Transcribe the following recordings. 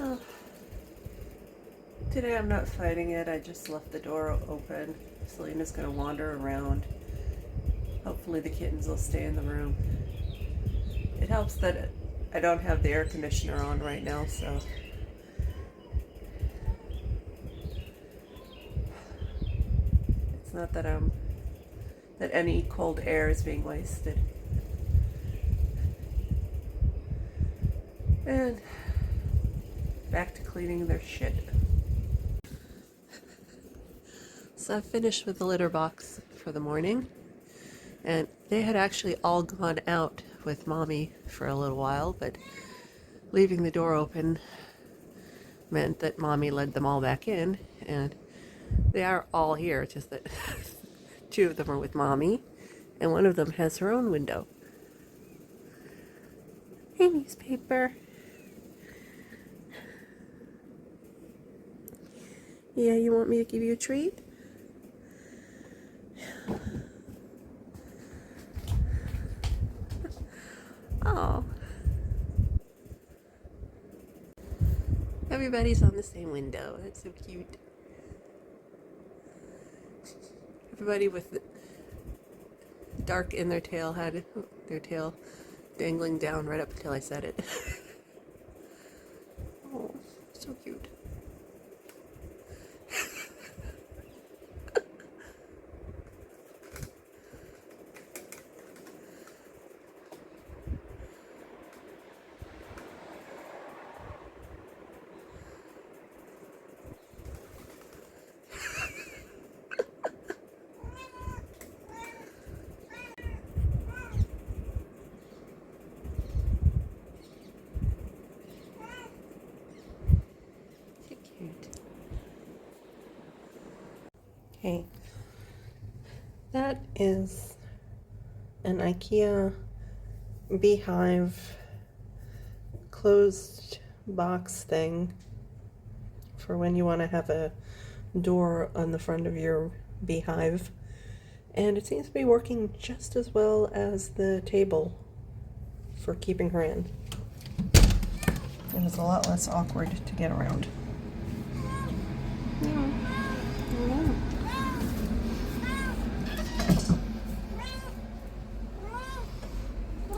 So today I'm not fighting it. I just left the door open. Selena's gonna wander around. Hopefully the kittens will stay in the room. It helps that I don't have the air conditioner on right now, so it's not that that any cold air is being wasted. And back to cleaning their shit. So I finished with the litter box for the morning, and they had actually all gone out with Mommy for a little while, but leaving the door open meant that Mommy led them all back in, and they are all here, just that two of them are with Mommy, and one of them has her own window. Hey, newspaper. Yeah, you want me to give you a treat? Oh. Everybody's on the same window. That's so cute. Everybody with dark in their tail had their tail dangling down right up until I said it. Oh, so cute. So cute. Okay. That is an IKEA beehive closed box thing for when you want to have a door on the front of your beehive, and it seems to be working just as well as the table for keeping her in. It was a lot less awkward to get around.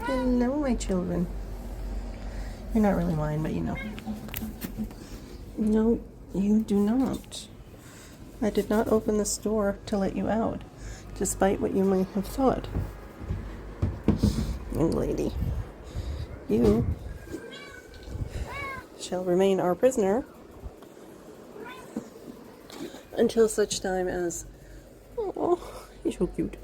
Hello, my children. You're not really mine, but you know. No, you do not. I did not open this door to let you out, despite what you might have thought. Young lady, you shall remain our prisoner until such time as... Oh, you're so cute.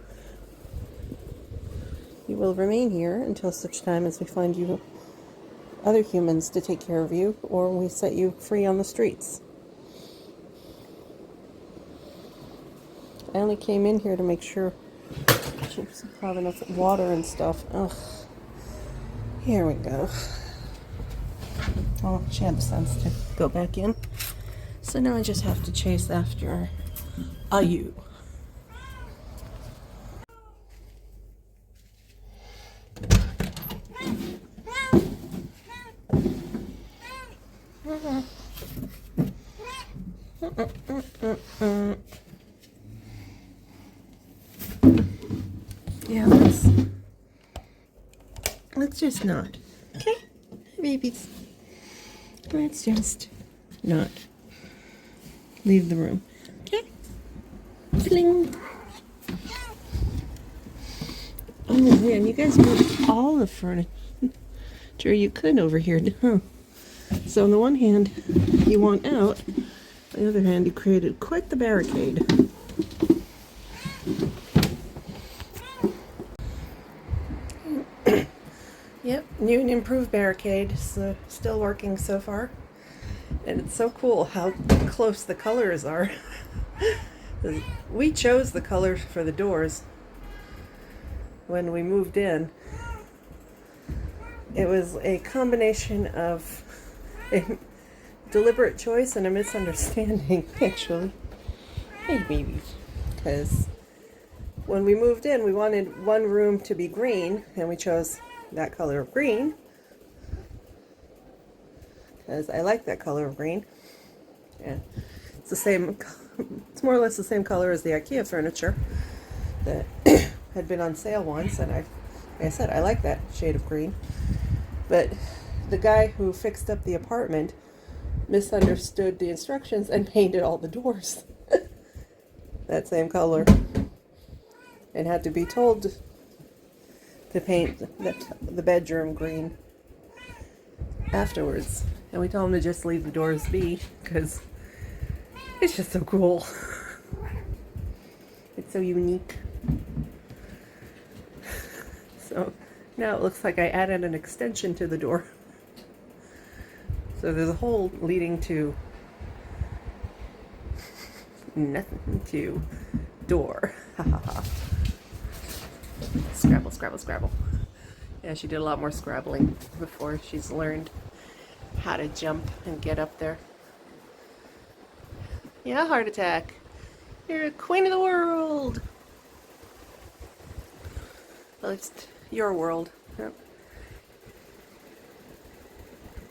You will remain here until such time as we find you other humans to take care of you, or we set you free on the streets. I only came in here to make sure she have enough water and stuff. Ugh. Here we go. Oh, she had the sense to go back in. So now I just have to chase after you. Yeah, let's just not. Okay, babies. Let's just not leave the room. Okay? Fling. Oh man, you guys moved all the furniture you could over here, huh? So on the one hand, you want out. On the other hand, you created quite the barricade. Yep, new and improved barricade. So still working so far. And it's so cool how close the colors are. We chose the colors for the doors when we moved in. It was a combination of a deliberate choice and a misunderstanding, actually. Hey, babies. Because when we moved in, we wanted one room to be green, and we chose that color of green. as I like that color of green. Yeah, it's the same, it's more or less the same color as the IKEA furniture that had been on sale once, and like I said, I like that shade of green. But the guy who fixed up the apartment misunderstood the instructions and painted all the doors that same color, and had to be told to paint the bedroom green afterwards. And we told him to just leave the doors be because it's just so cool. It's so unique. So now it looks like I added an extension to the door. So there's a hole leading to nothing to door. Scrabble, scrabble, scrabble. Yeah, she did a lot more scrabbling before she's learned how to jump and get up there. Yeah, heart attack. You're a queen of the world. Well, it's your world. Yep.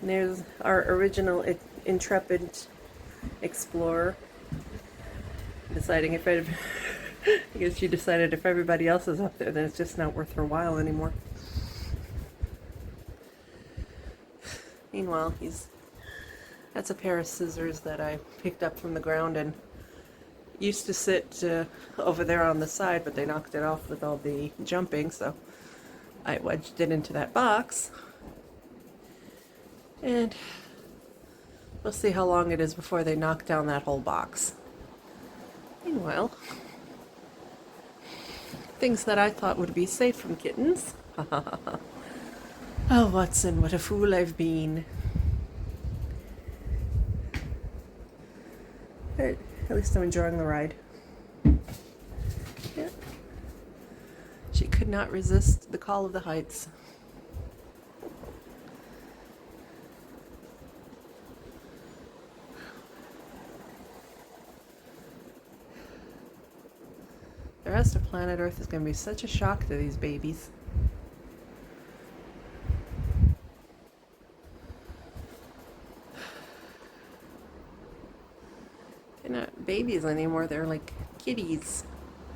And there's our original intrepid explorer deciding if it, I guess she decided if everybody else is up there, then it's just not worth her while anymore. Meanwhile, that's a pair of scissors that I picked up from the ground and used to sit over there on the side, but they knocked it off with all the jumping, so I wedged it into that box. And we'll see how long it is before they knock down that whole box. Meanwhile, things that I thought would be safe from kittens. Oh, Watson, what a fool I've been. But at least I'm enjoying the ride. Yeah. She could not resist the call of the heights. The rest of planet Earth is going to be such a shock to these babies. They're not babies anymore, they're like kitties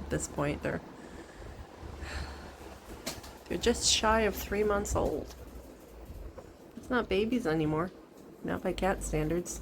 at this point. They're just shy of 3 months old. It's not babies anymore, not by cat standards.